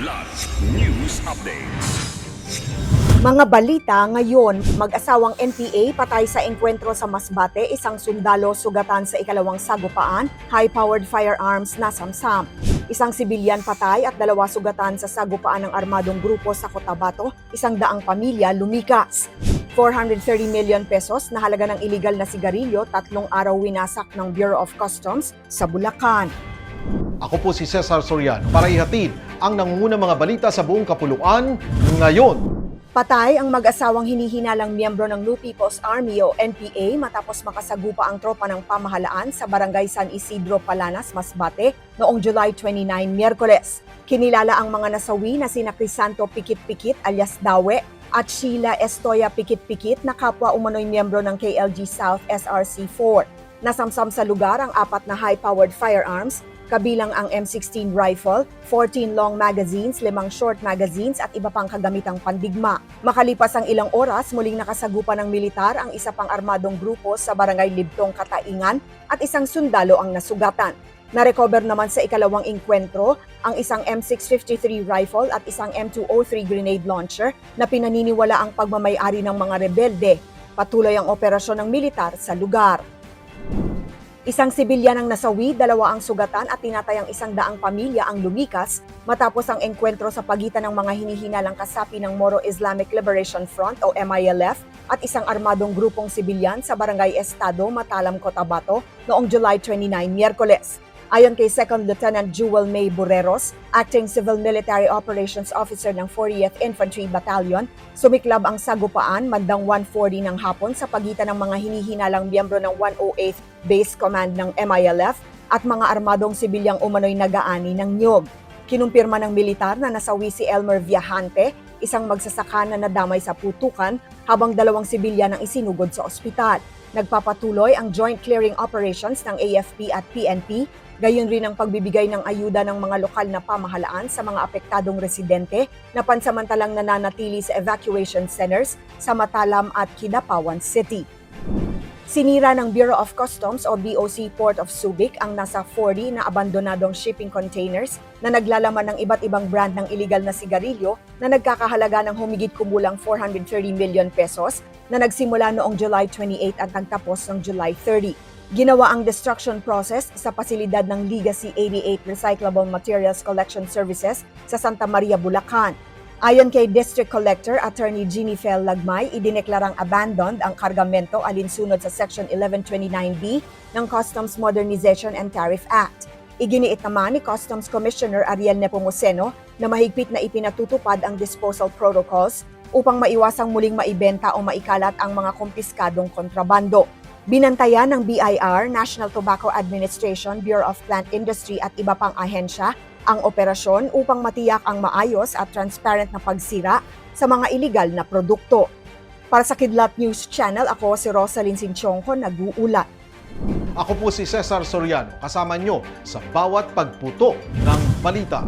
Kidlat News Updates. Mga balita ngayon, mag-asawang NPA patay sa engkwentro sa Masbate, isang sundalo sugatan sa ikalawang sagupaan, high-powered firearms na samsam. Isang sibilyan patay at 2 sugatan sa sagupaan ng armadong grupo sa Cotabato, 100 pamilya lumikas. 430 million pesos na halaga ng iligal na sigarilyo, 3 araw winasak ng Bureau of Customs sa Bulacan. Ako po si Cesar Soriano para ihatid ang nangungunang mga balita sa buong kapuluan ngayon. Patay ang mag-asawang hinihinalang miyembro ng New People's Army o NPA matapos makasagupa ang tropa ng pamahalaan sa Barangay San Isidro, Palanas, Masbate noong July 29, Miyerkules. Kinilala ang mga nasawi na sina Crisanto Pikit-Pikit alias Dawe at Sheila Estoya Pikit-Pikit na kapwa umano'y miyembro ng KLG South SRC-4. Nasamsam sa lugar ang 4 na high-powered firearms, kabilang ang M16 rifle, 14 long magazines, 5 short magazines at iba pang kagamitang pandigma. Makalipas ang ilang oras, muling nakasagupa ng militar ang isa pang armadong grupo sa Barangay Libtong, Kataingan at isang sundalo ang nasugatan. Narecover naman sa ikalawang engkwentro ang isang M653 rifle at isang M203 grenade launcher na pinaniniwala ang pagmamay-ari ng mga rebelde. Patuloy ang operasyon ng militar sa lugar. Isang sibilyan ang nasawi, 2 ang sugatan at tinatayang 100 pamilya ang lumikas matapos ang engkwentro sa pagitan ng mga hinihinalang kasapi ng Moro Islamic Liberation Front o MILF at isang armadong grupong sibilyan sa Barangay Estado, Matalam, Cotabato noong July 29, Miyerkules. Ayon kay 2nd Lieutenant Jewel May Borreros, Acting Civil Military Operations Officer ng 40th Infantry Battalion, sumiklab ang sagupaan bandang 1:40 ng hapon sa pagitan ng mga hinihinalang miyembro ng 108th Base Command ng MILF at mga armadong sibilyang umano'y nagaani ng niyog. Kinumpirma ng militar na nasawi si Elmer Viajante, isang magsasaka na nadamay sa putukan, habang 2 sibilyan ang isinugod sa ospital. Nagpapatuloy ang joint clearing operations ng AFP at PNP, gayon rin ang pagbibigay ng ayuda ng mga lokal na pamahalaan sa mga apektadong residente na pansamantalang nananatili sa evacuation centers sa Matalam at Kidapawan City. Sinira ng Bureau of Customs o BOC Port of Subic ang nasa 40 na abandonadong shipping containers na naglalaman ng iba't ibang brand ng iligal na sigarilyo na nagkakahalaga ng humigit kumulang 430 million pesos na nagsimula noong July 28 at nagtapos noong July 30. Ginawa ang destruction process sa pasilidad ng Legacy 88 Recyclable Materials Collection Services sa Santa Maria, Bulacan. Ayon kay District Collector Attorney Jeannie Fel Lagmay, idineklarang abandoned ang kargamento alinsunod sa Section 1129B ng Customs Modernization and Tariff Act. Iginiit naman ni Customs Commissioner Ariel Nepomuceno na mahigpit na ipinatutupad ang disposal protocols upang maiwasang muling maibenta o maikalat ang mga kumpiskadong kontrabando. Binantayan ng BIR, National Tobacco Administration, Bureau of Plant Industry at iba pang ahensya ang operasyon upang matiyak ang maayos at transparent na pagsira sa mga iligal na produkto. Para sa Kidlat News Channel, ako si Rosalyn Sinchonco, nag-uulat. Ako po si Cesar Soriano, kasama nyo sa bawat pagputo ng balita.